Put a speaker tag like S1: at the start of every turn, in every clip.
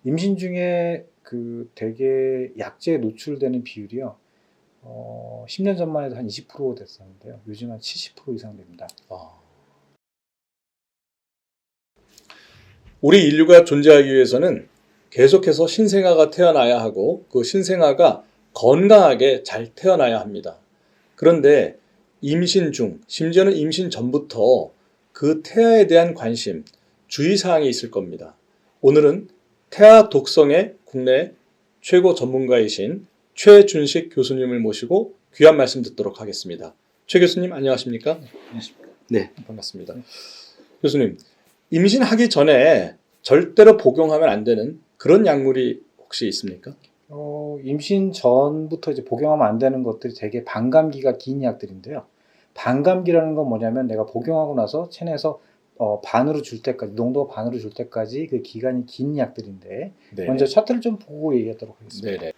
S1: 임신 중에 그 대개 약제에 노출되는 비율이요. 10년 전만 해도 한 20% 됐었는데요. 요즘 한 70% 이상 됩니다.
S2: 우리 인류가 존재하기 위해서는 계속해서 신생아가 태어나야 하고 그 신생아가 건강하게 잘 태어나야 합니다. 그런데 임신 중, 심지어는 임신 전부터 그 태아에 대한 관심, 주의사항이 있을 겁니다. 오늘은 태아 독성의 국내 최고 전문가이신 최준식 교수님을 모시고 귀한 말씀 듣도록 하겠습니다. 최 교수님 안녕하십니까?
S1: 안녕하십니까?
S2: 네, 반갑습니다. 교수님, 임신하기 전에 절대로 복용하면 안 되는 그런 약물이 혹시 있습니까?
S1: 임신 전부터 이제 복용하면 안 되는 것들이 되게 반감기가 긴 약들인데요. 반감기라는 건 뭐냐면 내가 복용하고 나서 체내에서 반으로 줄 때까지, 농도가 반으로 줄 때까지 그 기간이 긴 약들인데,
S2: 네네.
S1: 먼저 차트를 좀 보고 얘기하도록 하겠습니다.
S2: 네네.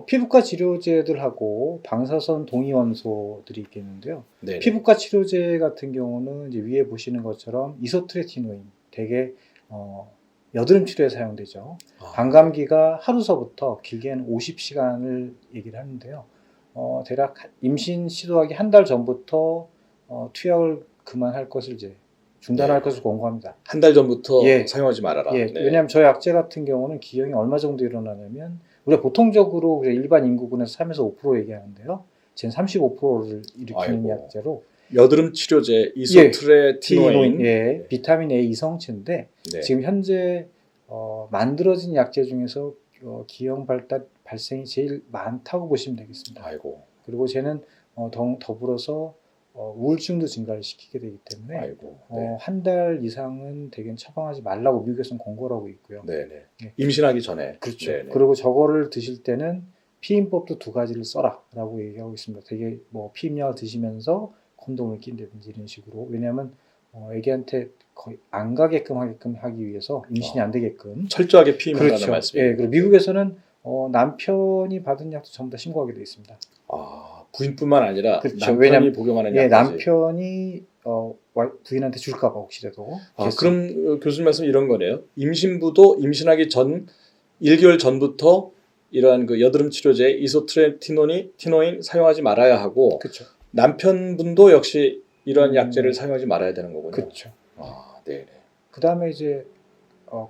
S1: 피부과 치료제들하고 방사선 동위원소들이 있겠는데요.
S2: 네네.
S1: 피부과 치료제 같은 경우는 이제 위에 보시는 것처럼 이소트레티노인, 되게 여드름 치료에 사용되죠. 반감기가 하루서부터 길게는 50시간을 얘기를 하는데요. 대략 임신 시도하기 한 달 전부터 투약을 그만할 것을 이제 중단할 것을 권고합니다.
S2: 한 달 전부터
S1: 예.
S2: 사용하지 말아라.
S1: 예,
S2: 네.
S1: 왜냐하면 저 약제 같은 경우는 기형이 얼마 정도 일어나냐면 우리가 보통적으로 일반 인구군에서 3에서 5% 얘기하는데요. 쟤는 35%를 일으키는
S2: 아이고.
S1: 약제로
S2: 여드름 치료제 이소트레티노인.
S1: 예, 비타민 A 이성체인데
S2: 네.
S1: 지금 현재 만들어진 약제 중에서 기형 발생이 제일 많다고 보시면 되겠습니다.
S2: 아이고.
S1: 그리고 쟤는 더불어서 우울증도 증가를 시키게 되기 때문에
S2: 아이고. 네.
S1: 한 달 이상은 대개는 처방하지 말라고 미국에서는 권고를 하고 있고요.
S2: 네네.
S1: 예.
S2: 임신하기 전에.
S1: 그렇죠.
S2: 네네.
S1: 그리고 저거를 드실 때는 피임법도 2가지를 써라라고 얘기하고 있습니다. 되게 뭐 피임약을 드시면서 콘돔을 낀다든지 이런 식으로. 왜냐하면 애기한테 거의 안 가게끔 하기 위해서 임신이 안 되게끔
S2: 철저하게 피임한다는
S1: 그렇죠.
S2: 말씀이에요.
S1: 예, 그리고 미국에서는 남편이 받은 약도 전부 다 신고하게 돼 있습니다.
S2: 부인뿐만 아니라
S1: 그렇죠.
S2: 남편이
S1: 왜냐면,
S2: 복용하는
S1: 예,
S2: 약까지.
S1: 남편이 부인한테 줄까봐 혹시라도.
S2: 그럼 교수님 말씀 이런 거네요. 임신부도 임신하기 전 1개월 전부터 이러한 그 여드름 치료제 이소트레티노인 사용하지 말아야 하고,
S1: 그렇죠.
S2: 남편분도 역시 이러한 약제를 사용하지 말아야 되는 거군요.
S1: 그렇죠.
S2: 네네.
S1: 그 다음에 이제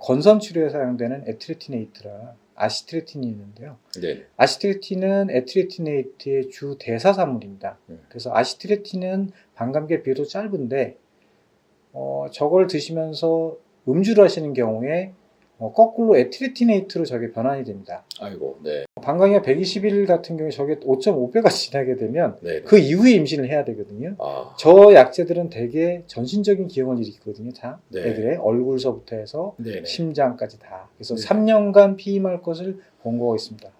S1: 건선 치료에 사용되는 에트레티네이트라 아시트레틴이 있는데요.
S2: 네.
S1: 아시트레틴은 에트레티네이트의 주 대사사물입니다. 그래서 아시트레틴은 반감기의 비율도 짧은데 저걸 드시면서 음주를 하시는 경우에 거꾸로 에트레티네이트로 저게 변환이 됩니다.
S2: 아이고, 네.
S1: 반감기가 120일 같은 경우에 저게 5.5배가 지나게 되면
S2: 네.
S1: 그 이후에 임신을 해야 되거든요. 저 약제들은 되게 전신적인 기형을 일으키거든요. 다
S2: 네.
S1: 애들의 얼굴서부터 해서
S2: 네네.
S1: 심장까지 다. 그래서
S2: 네.
S1: 3년간 피임할 것을 권고하고 있습니다.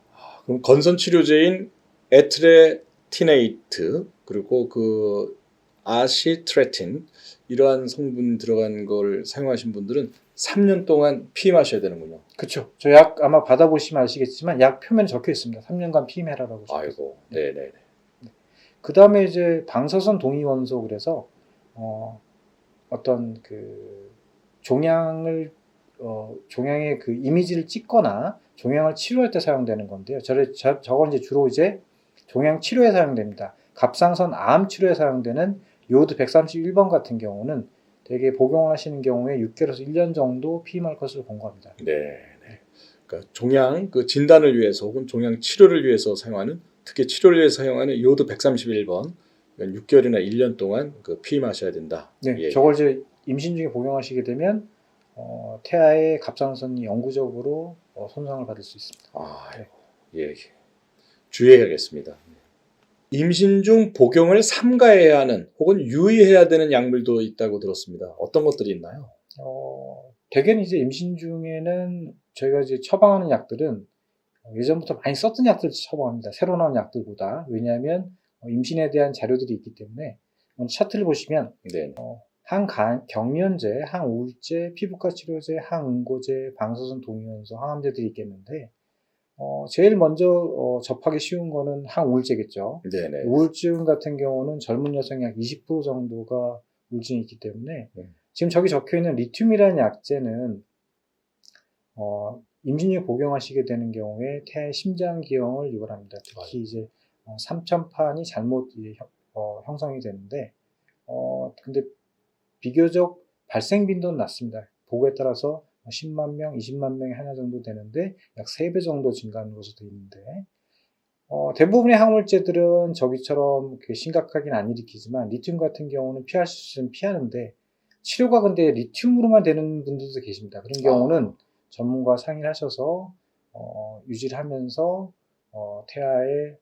S2: 그럼 건선 치료제인 에트레티네이트 그리고 그 아시트레틴 이러한 성분 들어간 걸 사용하신 분들은 3년 동안 피임하셔야 되는군요.
S1: 그렇죠. 저 약 아마 받아보시면 아시겠지만 약 표면에 적혀 있습니다. 3년간 피임해라라고.
S2: 아이고, 네네.
S1: 그 다음에 이제 방사선 동위원소 그래서 어떤 그 종양의 그 이미지를 찍거나 종양을 치료할 때 사용되는 건데요. 저건 이제 주로 이제 종양 치료에 사용됩니다. 갑상선 암 치료에 사용되는 요오드 131번 같은 경우는 되게 복용을 하시는 경우에 6개월에서 1년 정도 피임할 것을 권고합니다.
S2: 네. 그러니까 종양 그 진단을 위해서 혹은 종양 치료를 위해서 사용하는, 특히 치료를 위해서 사용하는 요오드 131번 6개월이나 1년 동안 그 피임하셔야 된다.
S1: 네,
S2: 예.
S1: 저걸 이제 임신 중에 복용하시게 되면 태아의 갑상선이 영구적으로 손상을 받을 수 있습니다.
S2: 예. 주의해야겠습니다. 임신 중 복용을 삼가해야 하는 혹은 유의해야 되는 약물도 있다고 들었습니다. 어떤 것들이 있나요?
S1: 대개는 이제 임신 중에는 저희가 이제 처방하는 약들은 예전부터 많이 썼던 약들 처방합니다. 새로 나온 약들보다. 왜냐하면 임신에 대한 자료들이 있기 때문에. 차트를 보시면
S2: 네.
S1: 항경련제, 항우울제, 피부과 치료제, 항응고제, 방사선 동위원소, 항암제들이 있겠는데 제일 먼저 접하기 쉬운 거는 항우울제겠죠.
S2: 네네.
S1: 우울증 같은 경우는 젊은 여성이 약 20% 정도가 우울증이 있기 때문에 지금 저기 적혀있는 리튬이라는 약제는 임신 중에 복용하시게 되는 경우에 태아의 심장 기형을 유발합니다. 특히 이제 삼천판이 잘못 이제 형성이 되는데 근데 비교적 발생 빈도는 낮습니다. 보고에 따라서 10만 명, 20만 명에 하나 정도 되는데 약 3배 정도 증가하는 것으로 되어 있는데 대부분의 항우울제들은 저기처럼 심각하긴 안 일으키지만 리튬 같은 경우는 피할 수 있으면 피하는데 치료가 근데 리튬으로만 되는 분들도 계십니다. 그런 경우는 전문가와 상의를 하셔서 유지를 하면서 태아의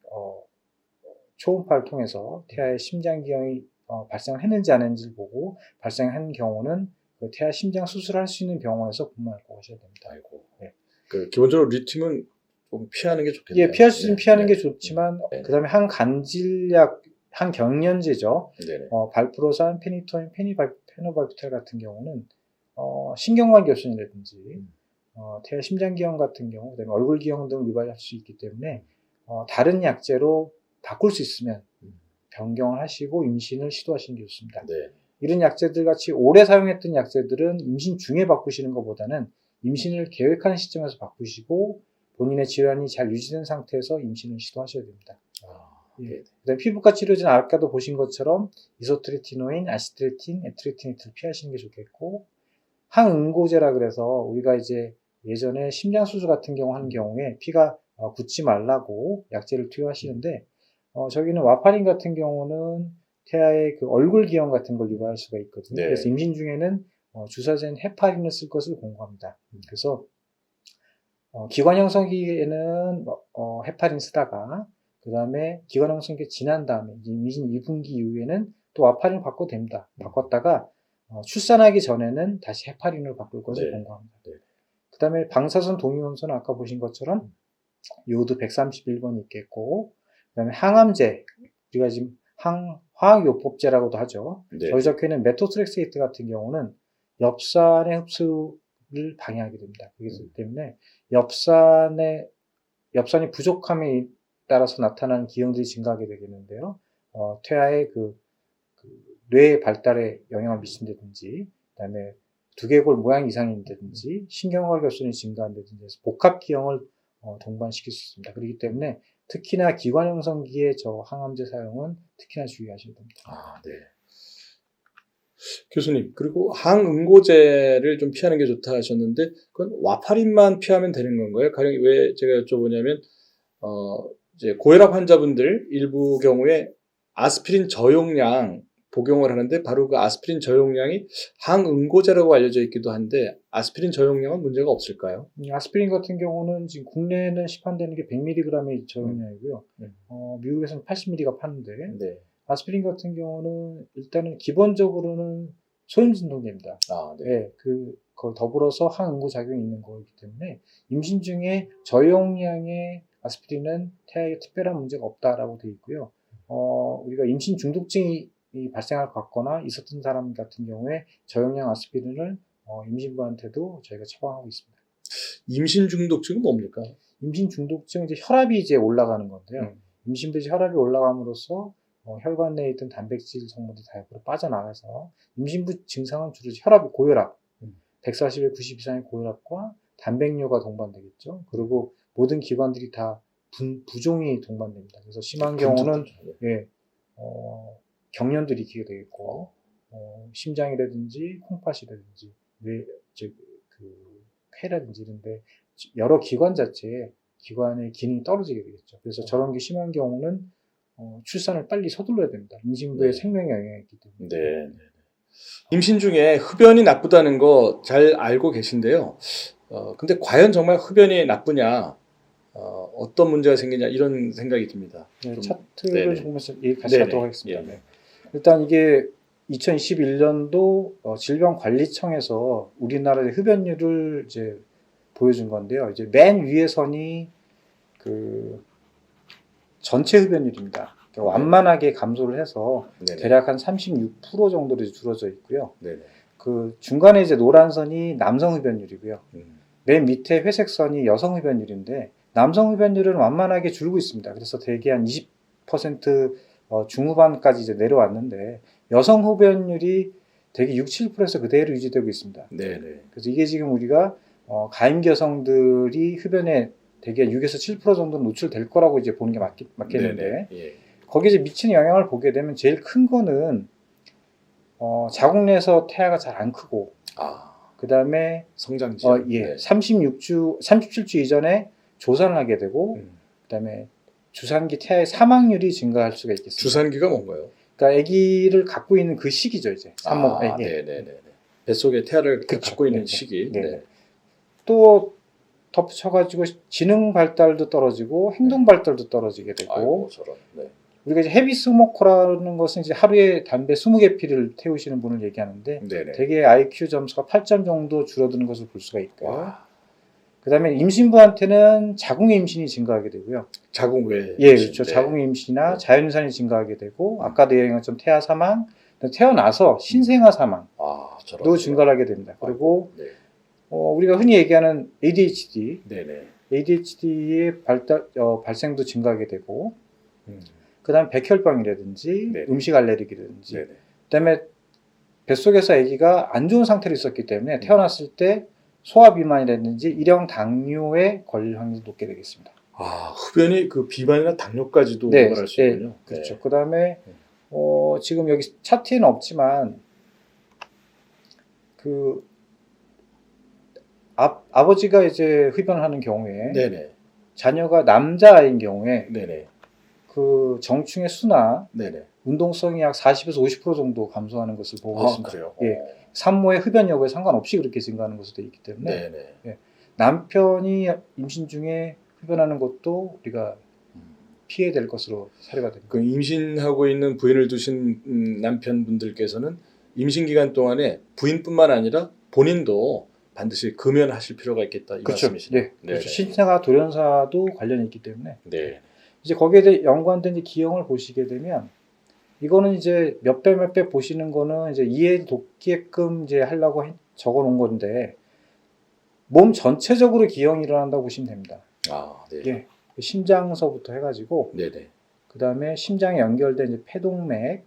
S1: 초음파를 통해서 태아의 심장기형이 발생했는지 안 했는지를 보고 발생한 경우는 그 태아 심장 수술할 수 있는 병원에서 분만하고 하셔야 됩니다.
S2: 아이고.
S1: 네.
S2: 그 기본적으로 리튬은 좀 피하는 게 좋겠네요.
S1: 예, 피할 수 있으면 피하는
S2: 네.
S1: 게 좋지만
S2: 네.
S1: 그다음에 항간질약, 항경련제죠.
S2: 네네.
S1: 발프로산, 페니토인, 페노바비탈 같은 경우는 신경관 교순이라든지 태아 심장기형 같은 경우, 그다음에 얼굴 기형 등을 유발할 수 있기 때문에 다른 약제로 바꿀 수 있으면 변경을 하시고 임신을 시도하시는 게 좋습니다.
S2: 네.
S1: 이런 약제들 같이 오래 사용했던 약제들은 임신 중에 바꾸시는 것보다는 임신을 계획하는 시점에서 바꾸시고 본인의 질환이 잘 유지된 상태에서 임신을 시도하셔야 됩니다. 예. 그다음에 피부과 치료제는 아까도 보신 것처럼 이소트레티노인, 아시트레틴, 에트레티니트를 피하시는 게 좋겠고 항응고제라 그래서 우리가 이제 예전에 심장 수술 같은 경우 하는 경우에 피가 굳지 말라고 약제를 투여하시는데 저기는 와파린 같은 경우는 태아의 그 얼굴 기형 같은 걸 유발할 수가 있거든요.
S2: 네.
S1: 그래서 임신 중에는 주사제인 헤파린을 쓸 것을 권고합니다. 그래서 기관 형성기에는 헤파린 쓰다가 그 다음에 기관 형성기 지난 다음에 임신 2분기 이후에는 또 와파린 바꿔도 됩니다. 바꿨다가 출산하기 전에는 다시 헤파린으로 바꿀 것을 권고합니다.
S2: 네.
S1: 그 다음에 방사선 동위원소는 아까 보신 것처럼 요오드 131번이 있겠고 그 다음에 항암제, 우리가 지금 화학요법제라고도 하죠.
S2: 네.
S1: 저희 적혀있는 메토트렉세이트 같은 경우는 엽산의 흡수를 방해하게 됩니다. 그렇기 때문에 엽산이 부족함에 따라서 나타나는 기형들이 증가하게 되겠는데요. 태아의 그 뇌 발달에 영향을 미친다든지, 그 다음에 두개골 모양 이상이 있다든지, 신경활 결손이 증가한다든지 해서 복합 기형을 동반시킬 수 있습니다. 그렇기 때문에 특히나 기관 형성기의 저 항암제 사용은 특히나 주의하셔야 됩니다.
S2: 네. 교수님, 그리고 항응고제를 좀 피하는 게 좋다 하셨는데, 그건 와파린만 피하면 되는 건가요? 가령 왜 제가 여쭤보냐면, 이제 고혈압 환자분들 일부 경우에 아스피린 저용량 복용을 하는데 바로 그 아스피린 저용량이 항응고제라고 알려져 있기도 한데 아스피린 저용량은 문제가 없을까요?
S1: 아스피린 같은 경우는 지금 국내에는 시판되는 게 100mg의 저용량이고요. 미국에서는 80mg가 파는데
S2: 네.
S1: 아스피린 같은 경우는 일단은 기본적으로는 소염진통제입니다. 네. 그걸 더불어서 항응고 작용이 있는 거기 때문에 임신 중에 저용량의 아스피린은 태아에 특별한 문제가 없다라고 되어 있고요. 우리가 임신 중독증이 발생할 것 같거나 있었던 사람 같은 경우에 저용량 아스피린을 임신부한테도 저희가 처방하고 있습니다.
S2: 임신 중독증은 뭡니까?
S1: 임신 중독증은 이제 혈압이 이제 올라가는 건데요. 임신부 혈압이 올라감으로써 혈관 내에 있던 단백질 성분들이 다 옆으로 빠져나가서 임신부 증상은 주로 혈압이 고혈압, 140에 90 이상의 고혈압과 단백뇨가 동반되겠죠. 그리고 모든 기관들이 다 부종이 동반됩니다. 그래서 심한 경우는 경련도 일으키게 되겠고 심장이라든지 콩팥이라든지 폐라든지 이런데 여러 기관 자체에 기관의 기능이 떨어지게 되겠죠. 그래서 저런 게 심한 경우는 출산을 빨리 서둘러야 됩니다. 임신부의 생명에 영향이 있기 때문에.
S2: 네. 임신 중에 흡연이 나쁘다는 거 잘 알고 계신데요. 근데 과연 정말 흡연이 나쁘냐? 어떤 문제가 생기냐 이런 생각이 듭니다.
S1: 네, 차트를 보면서 같이 하도록 하겠습니다.
S2: 네.
S1: 일단 이게 2021년도 질병관리청에서 우리나라의 흡연율을 이제 보여준 건데요. 이제 맨 위에 선이 그 전체 흡연율입니다. 그러니까 완만하게 감소를 해서 대략 한 36% 정도로 줄어져 있고요. 그 중간에 이제 노란 선이 남성 흡연율이고요. 맨 밑에 회색 선이 여성 흡연율인데 남성 흡연율은 완만하게 줄고 있습니다. 그래서 대개 한 20% 중후반까지 이제 내려왔는데 여성 흡연율이 대개 6, 7%에서 그대로 유지되고 있습니다. 그래서 이게 지금 우리가 가임기 여성들이 흡연에 대개 6에서 7% 정도는 노출될 거라고 이제 보는 게 맞겠는데
S2: 네네. 예.
S1: 거기에 이제 미치는 영향을 보게 되면 제일 큰 거는 자궁 내에서 태아가 잘 안 크고 그 다음에
S2: 성장 지연. 네.
S1: 37주 이전에 조산을 하게 되고 그 다음에 주산기 태아의 사망률이 증가할 수가 있겠습니다.
S2: 주산기가 뭔가요?
S1: 그러니까 아기를 갖고 있는 그 시기죠, 이제 산모가.
S2: 네네네. 뱃속에 태아를
S1: 그쵸.
S2: 갖고 있는
S1: 네네.
S2: 시기.
S1: 네네.
S2: 네.
S1: 또 덧붙여가지고 지능 발달도 떨어지고 행동 발달도 떨어지게 되고
S2: 아이고 저런. 네.
S1: 우리가 이제 헤비 스모커라는 것은 이제 하루에 담배 20개 피를 태우시는 분을 얘기하는데
S2: 네네.
S1: 대개 IQ 점수가 8점 정도 줄어드는 것을 볼 수가 있고요.
S2: 와.
S1: 그다음에 임신부한테는 자궁의 임신이 증가하게 되고요.
S2: 자궁 외.
S1: 예, 그렇죠.
S2: 네.
S1: 자궁의 임신이나
S2: 네.
S1: 자연유산이 증가하게 되고 아까도 얘기한 것처럼 태아 사망, 태어나서 신생아 사망도
S2: 저런.
S1: 증가하게 됩니다. 그리고
S2: 네.
S1: 우리가 흔히 얘기하는 ADHD,
S2: 네네.
S1: ADHD의 발생도 증가하게 되고
S2: 음.
S1: 그다음에 백혈병이라든지
S2: 네네.
S1: 음식 알레르기라든지
S2: 네네.
S1: 그다음에 뱃속에서 아기가 안 좋은 상태로 있었기 때문에 태어났을 때 소화 비만이라든지 일형 당뇨에 걸릴 확률이 높게 되겠습니다.
S2: 흡연이 그 비만이나 당뇨까지도
S1: 네,
S2: 유발할 수 있군요.
S1: 네, 그렇죠.
S2: 네.
S1: 그다음에 지금 여기 차트에는 없지만 그 아버지가 이제 흡연을 하는 경우에
S2: 네네.
S1: 자녀가 남자아이인 경우에
S2: 네네.
S1: 그 정충의 수나
S2: 네네.
S1: 운동성이 약 40에서 50% 정도 감소하는 것을 보고 있습니다.
S2: 그래요?
S1: 예. 산모의 흡연 여부에 상관없이 그렇게 증가하는 것으로 되어 있기 때문에
S2: 네네.
S1: 남편이 임신 중에 흡연하는 것도 우리가 피해야 될 것으로 사례가 됩니다.
S2: 그 임신하고 있는 부인을 두신 남편분들께서는 임신 기간 동안에 부인뿐만 아니라 본인도 반드시 금연하실 필요가 있겠다 이
S1: 그렇죠.
S2: 말씀이시네요.
S1: 네. 그렇죠. 신생아 돌연사도 관련이 있기 때문에
S2: 네.
S1: 이제 거기에 대해 연관된 기형을 보시게 되면 이거는 이제 몇 배 보시는 거는 이제 이해 돕게끔 이제 하려고 적어 놓은 건데 몸 전체적으로 기형이 일어난다고 보시면 됩니다.
S2: 네.
S1: 예. 심장서부터 해가지고
S2: 네네.
S1: 그 다음에 심장에 연결된 이제 폐동맥,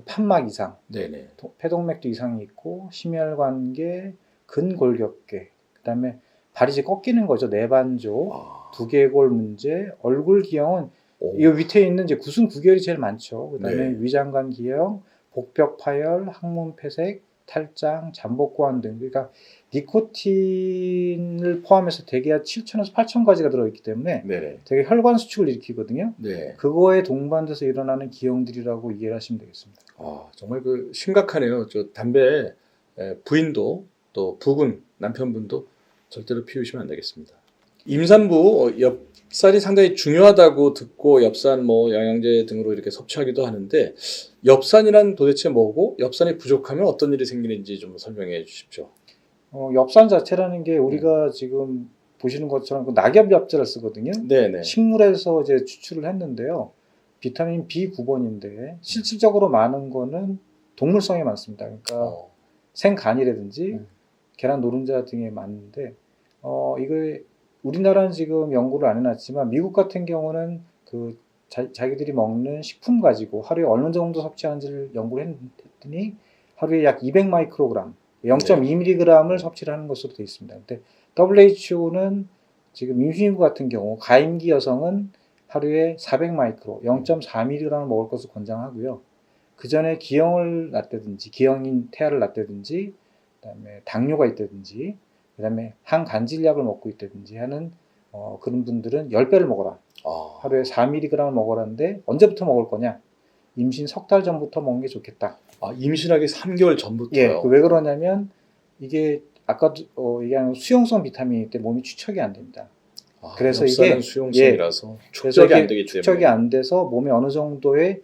S1: 판막 이상,
S2: 네네.
S1: 폐동맥도 이상이 있고 심혈관계, 근골격계, 그 다음에 발이 이제 꺾이는 거죠. 내반조, 두개골 문제, 얼굴 기형은 이 밑에 있는 이제 구순 구결이 제일 많죠. 그 다음에 위장관 기형, 복벽 파열, 항문 폐색, 탈장, 잠복고환 등. 그러니까 니코틴을 포함해서 대개 7,000에서 8,000가지가 들어있기 때문에
S2: 네네.
S1: 되게 혈관 수축을 일으키거든요.
S2: 네.
S1: 그거에 동반돼서 일어나는 기형들이라고 이해를 하시면 되겠습니다.
S2: 정말 그 심각하네요. 저 담배 부인도 또 부군 남편분도 절대로 피우시면 안 되겠습니다. 임산부 엽산이 상당히 중요하다고 듣고 엽산 영양제 등으로 이렇게 섭취하기도 하는데 엽산이란 도대체 뭐고 엽산이 부족하면 어떤 일이 생기는지 좀 설명해 주십시오.
S1: 엽산 자체라는 게 우리가 지금 보시는 것처럼 그 낙엽 엽자를 쓰거든요.
S2: 네네.
S1: 식물에서 이제 추출을 했는데요. 비타민 B9번인데 실질적으로 많은 거는 동물성에 많습니다. 그러니까 생간이라든지 계란 노른자 등에 많은데 이거 우리나라는 지금 연구를 안 해놨지만 미국 같은 경우는 그 자기들이 먹는 식품 가지고 하루에 어느 정도 섭취하는지를 연구를 했더니 하루에 약 200마이크로그램 0.2mg을 섭취를 하는 것으로 되어 있습니다. 근데 WHO는 지금 임신부 같은 경우 가임기 여성은 하루에 400마이크로 0.4mg을 먹을 것을 권장하고요. 그 전에 기형을 낳다든지 기형인 태아를 낳다든지 그다음에 당뇨가 있다든지 그다음에 항간질약을 먹고 있다든지 하는 그런 분들은 10배를 먹어라. 하루에 4mg을 먹어라는데 언제부터 먹을 거냐? 임신 석 달 전부터 먹는 게 좋겠다.
S2: 임신하기 3개월 전부터요?
S1: 예, 왜 그러냐면 이게 아까도 얘기한 수용성 비타민이기 때문에 몸이 추적이 안 됩니다. 그래서 이게
S2: 수용성이라서 축적이 안 되기 때문에
S1: 축적이 안 돼서 몸에 어느 정도의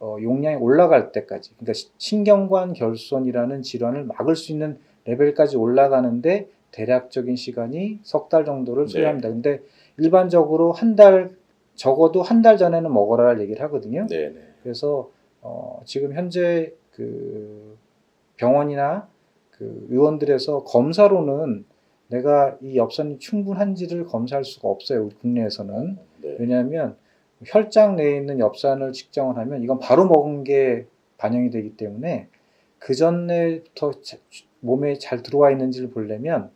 S1: 용량이 올라갈 때까지, 그러니까 신경관 결손이라는 질환을 막을 수 있는 레벨까지 올라가는데 대략적인 시간이 석 달 정도를 소요합니다. 근데 일반적으로 적어도 한 달 전에는 먹어라 얘기를 하거든요.
S2: 네네.
S1: 그래서 지금 현재 그 병원이나 그 의원들에서 검사로는 내가 이 엽산이 충분한지를 검사할 수가 없어요. 우리 국내에서는.
S2: 네.
S1: 왜냐하면 혈장 내에 있는 엽산을 측정을 하면 이건 바로 먹은 게 반영이 되기 때문에 그 전에부터 몸에 잘 들어와 있는지를 보려면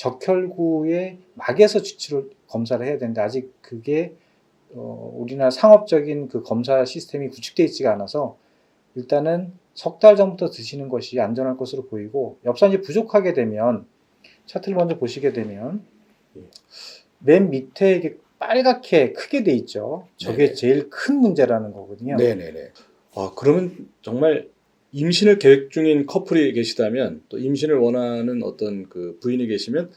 S1: 적혈구의 막에서 주치를 검사를 해야 되는데 아직 그게 우리나라 상업적인 그 검사 시스템이 구축되어 있지가 않아서 일단은 석 달 전부터 드시는 것이 안전할 것으로 보이고 엽산이 부족하게 되면 차트를 먼저 보시게 되면 맨 밑에 이게 빨갛게 크게 돼 있죠. 저게
S2: 네네.
S1: 제일 큰 문제라는 거거든요.
S2: 네네네. 그러면 정말 임신을 계획 중인 커플이 계시다면 또 임신을 원하는 어떤 그 부인이 계시면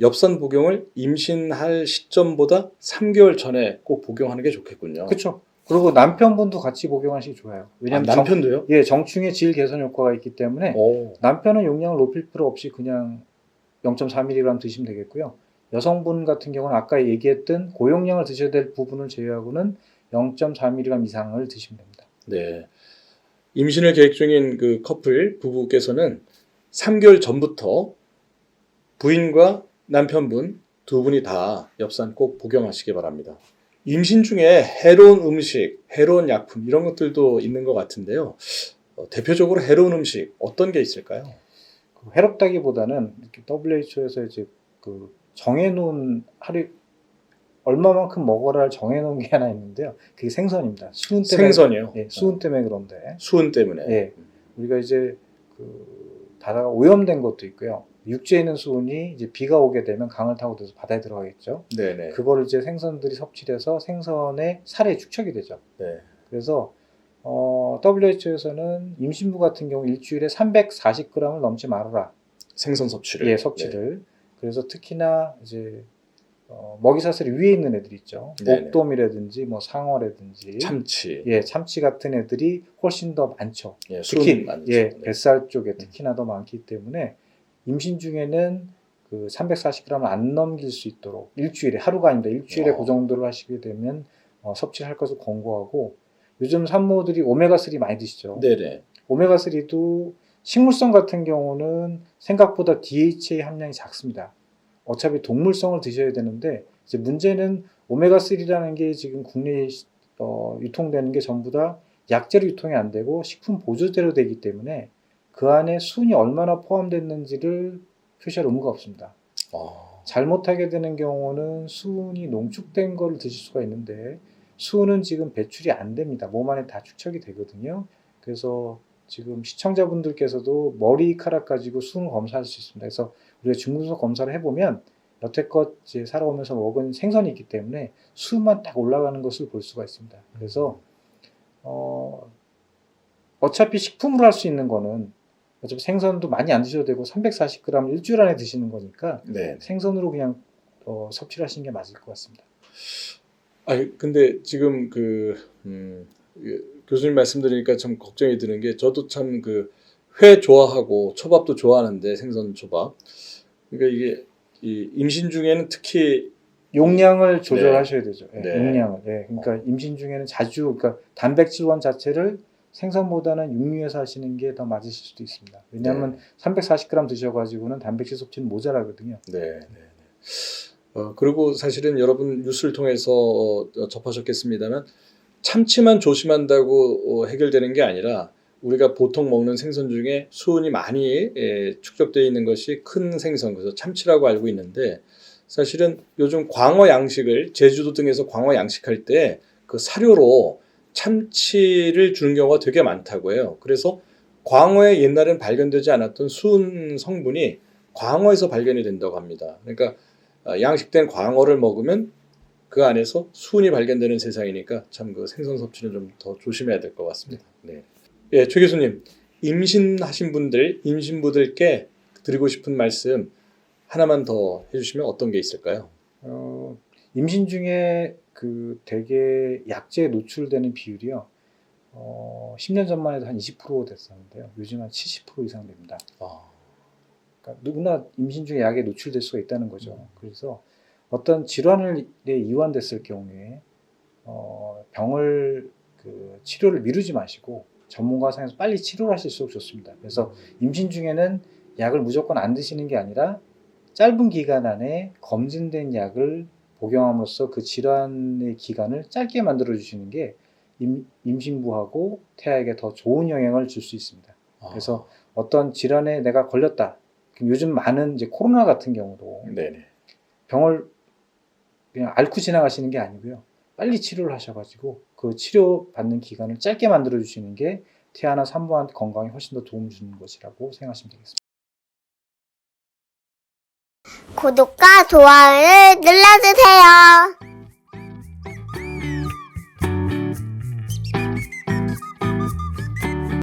S2: 엽산 복용을 임신할 시점보다 3개월 전에 꼭 복용하는 게 좋겠군요.
S1: 그렇죠. 그리고 남편분도 같이 복용하시기 좋아요. 왜냐하면
S2: 남편도요?
S1: 예, 정충의 질 개선 효과가 있기 때문에
S2: 오.
S1: 남편은 용량을 높일 필요 없이 그냥 0.4mg 드시면 되겠고요. 여성분 같은 경우는 아까 얘기했던 고용량을 드셔야 될 부분을 제외하고는 0.4mg 이상을 드시면 됩니다.
S2: 네. 임신을 계획 중인 그 커플 부부께서는 3개월 전부터 부인과 남편분 두 분이 다 엽산 꼭 복용하시기 바랍니다. 임신 중에 해로운 음식, 해로운 약품 이런 것들도 있는 것 같은데요. 대표적으로 해로운 음식 어떤 게 있을까요?
S1: 해롭다기보다는 이렇게 WHO에서 이제 그 정해놓은 하루 얼마만큼 먹어라 할 정해놓은 게 하나 있는데요. 그게 생선입니다. 수은 때문에.
S2: 생선이요?
S1: 예, 수은 때문에 그런데.
S2: 수은 때문에.
S1: 예, 우리가 이제 바다가 오염된 것도 있고요. 육지에 있는 수은이 이제 비가 오게 되면 강을 타고 들어서 바다에 들어가겠죠.
S2: 네네.
S1: 그거를 이제 생선들이 섭취를 해서 생선의 살에 축적이 되죠.
S2: 네.
S1: 그래서 WHO에서는 임신부 같은 경우 일주일에 340g을 넘지 말아라.
S2: 생선 섭취를.
S1: 예, 섭취를. 그래서 특히나 이제 먹이사슬이 위에 있는 애들 있죠.
S2: 네네.
S1: 옥돔이라든지 뭐 상어라든지
S2: 참치.
S1: 예, 참치 같은 애들이 훨씬 더 많죠.
S2: 예,
S1: 특히
S2: 수은 많죠.
S1: 예,
S2: 네.
S1: 뱃살 쪽에 특히나 더 많기 때문에 임신 중에는 그 340g을 안 넘길 수 있도록 일주일에 하루가 아닙니다. 일주일에 그 정도를 하시게 되면 섭취를 할 것을 권고하고 요즘 산모들이 오메가3 많이 드시죠.
S2: 네네.
S1: 오메가3도 식물성 같은 경우는 생각보다 DHA 함량이 작습니다. 어차피 동물성을 드셔야 되는데 이제 문제는 오메가3라는 게 지금 국내에 유통되는 게 전부 다 약재로 유통이 안 되고 식품 보조제로 되기 때문에 그 안에 수은이 얼마나 포함됐는지를 표시할 의무가 없습니다. 잘못하게 되는 경우는 수은이 농축된 걸 드실 수가 있는데 수은은 지금 배출이 안 됩니다. 몸 안에 다 축적이 되거든요. 그래서 지금 시청자분들께서도 머리카락 가지고 수은을 검사할 수 있습니다. 그래서 우리가 중금속 검사를 해보면 여태껏 이제 살아오면서 먹은 생선이 있기 때문에 수만 딱 올라가는 것을 볼 수가 있습니다. 그래서 어차피 식품으로 할 수 있는 거는 어차피 생선도 많이 안 드셔도 되고 340g 일주일 안에 드시는 거니까
S2: 네.
S1: 생선으로 그냥 섭취를 하시는 게 맞을 것 같습니다.
S2: 근데 지금 교수님 말씀 드리니까 참 걱정이 드는 게 저도 참 회 좋아하고 초밥도 좋아하는데 생선 초밥. 그러니까 이게 이 임신 중에는 특히
S1: 용량을 조절하셔야 되죠. 예,
S2: 네.
S1: 용량을. 예, 그러니까 임신 중에는 자주 그러니까 단백질원 자체를 생선보다는 육류에서 하시는 게 더 맞으실 수도 있습니다. 왜냐하면 340g 드셔가지고는 단백질 섭취는 모자라거든요.
S2: 네. 그리고 사실은 여러분 뉴스를 통해서 접하셨겠습니다만 참치만 조심한다고 해결되는 게 아니라 우리가 보통 먹는 생선 중에 수은이 많이 축적되어 있는 것이 큰 생선, 그래서 참치라고 알고 있는데 사실은 요즘 광어 양식을 제주도 등에서 광어 양식할 때 그 사료로 참치를 주는 경우가 되게 많다고 해요. 그래서 광어에 옛날엔 발견되지 않았던 수은 성분이 광어에서 발견이 된다고 합니다. 그러니까 양식된 광어를 먹으면 그 안에서 수은이 발견되는 세상이니까 참 그 생선 섭취는 좀 더 조심해야 될 것 같습니다. 네. 예, 최 교수님, 임신하신 분들, 임신부들께 드리고 싶은 말씀 하나만 더 해주시면 어떤 게 있을까요?
S1: 임신 중에 대개 약재에 노출되는 비율이요. 10년 전만 해도 한 20% 됐었는데요. 요즘 한 70% 이상 됩니다. 그러니까 누구나 임신 중에 약에 노출될 수가 있다는 거죠. 그래서 어떤 질환에 이완됐을 경우에 병을 치료를 미루지 마시고 전문가 상에서 빨리 치료를 하실수록 좋습니다. 그래서 임신 중에는 약을 무조건 안 드시는 게 아니라 짧은 기간 안에 검증된 약을 복용함으로써 그 질환의 기간을 짧게 만들어 주시는 게 임신부하고 태아에게 더 좋은 영향을 줄 수 있습니다. 그래서 어떤 질환에 내가 걸렸다. 요즘 많은 이제 코로나 같은 경우도
S2: 네네.
S1: 병을 그냥 앓고 지나가시는 게 아니고요. 빨리 치료를 하셔가지고 그 치료 받는 기간을 짧게 만들어 주시는 게 태아나 산모한테 건강에 훨씬 더 도움 주는 것이라고 생각하시면 되겠습니다.
S3: 구독과 좋아요를 눌러주세요.